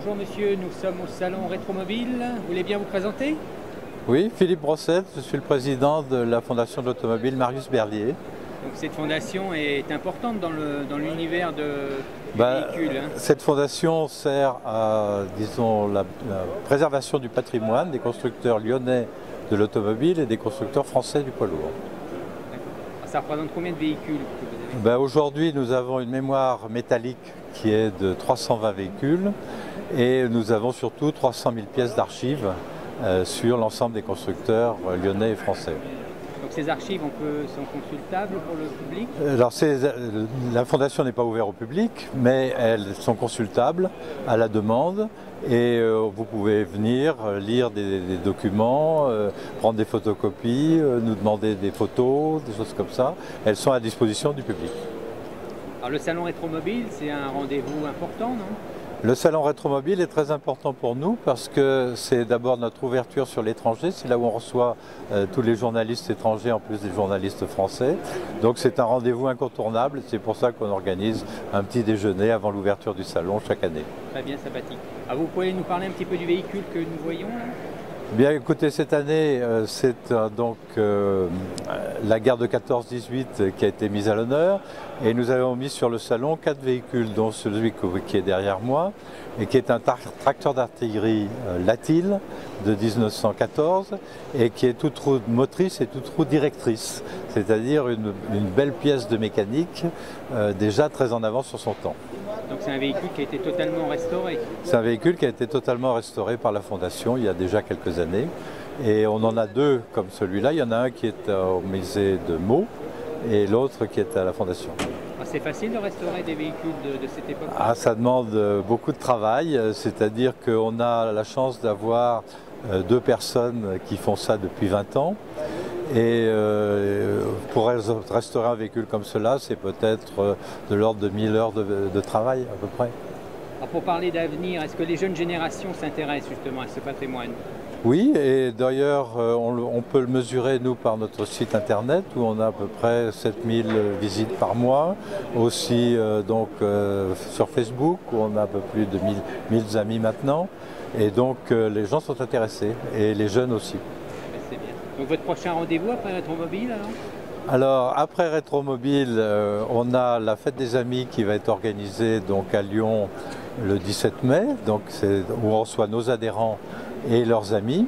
Bonjour monsieur, nous sommes au salon Rétromobile. Vous voulez bien vous présenter? Oui, Philippe Brossette, je suis le président de la Fondation de l'automobile Marius Berlier. Donc cette fondation est importante dans l'univers du véhicule. Cette fondation sert à, disons, la préservation du patrimoine des constructeurs lyonnais de l'automobile et des constructeurs français du poids lourd. Ça représente combien de véhicules que vous avez? Aujourd'hui, nous avons une mémoire métallique qui est de 320 véhicules et nous avons surtout 300 000 pièces d'archives sur l'ensemble des constructeurs lyonnais et français. Donc ces archives sont consultables pour le public? Alors la fondation n'est pas ouverte au public, mais elles sont consultables à la demande et vous pouvez venir lire des documents, prendre des photocopies, nous demander des photos, des choses comme ça. Elles sont à disposition du public. Alors le salon Rétromobile, c'est un rendez-vous important, non? Le salon Rétromobile est très important pour nous parce que c'est d'abord notre ouverture sur l'étranger, c'est là où on reçoit tous les journalistes étrangers en plus des journalistes français. Donc c'est un rendez-vous incontournable, c'est pour ça qu'on organise un petit déjeuner avant l'ouverture du salon chaque année. Très bien, sympathique. Alors vous pouvez nous parler un petit peu du véhicule que nous voyons là? Bien écoutez, cette année, c'est donc la guerre de 14-18 qui a été mise à l'honneur et nous avons mis sur le salon 4 véhicules, dont celui qui est derrière moi et qui est un tracteur d'artillerie Latil de 1914 et qui est toute roue motrice et toute roue directrice, c'est-à-dire une belle pièce de mécanique déjà très en avance sur son temps. Donc c'est un véhicule qui a été totalement restauré? C'est un véhicule qui a été totalement restauré par la Fondation il y a déjà quelques années. Et on en a 2 comme celui-là. Il y en a un qui est au musée de Meaux et l'autre qui est à la Fondation. C'est facile de restaurer des véhicules de cette époque? Ça demande beaucoup de travail, c'est-à-dire qu'on a la chance d'avoir 2 personnes qui font ça depuis 20 ans. Et pour restaurer un véhicule comme cela, c'est peut-être de l'ordre de 1000 heures de travail à peu près. Alors pour parler d'avenir, est-ce que les jeunes générations s'intéressent justement à ce patrimoine? Oui, et d'ailleurs on peut le mesurer nous par notre site internet où on a à peu près 7000 visites par mois. Aussi donc sur Facebook où on a un peu plus de 1000 amis maintenant. Et donc les gens sont intéressés et les jeunes aussi. C'est bien. Donc votre prochain rendez-vous après Rétromobile alors après Rétromobile, on a la fête des amis qui va être organisée donc à Lyon le 17 mai, donc c'est où on reçoit nos adhérents et leurs amis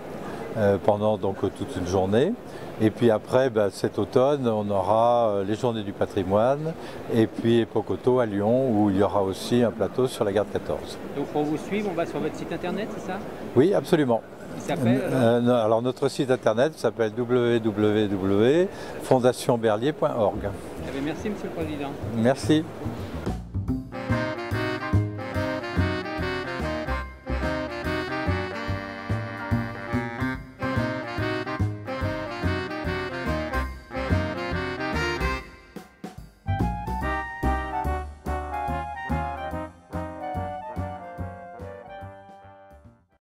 pendant donc toute une journée. Et puis après, cet automne, on aura les Journées du patrimoine et puis Époque Auto à Lyon où il y aura aussi un plateau sur la gare de 14. Donc pour vous suivre, on va sur votre site internet, c'est ça? Oui, absolument. Il s'appelle alors notre site internet s'appelle www.fondationberlier.org. Merci Monsieur le Président. Merci.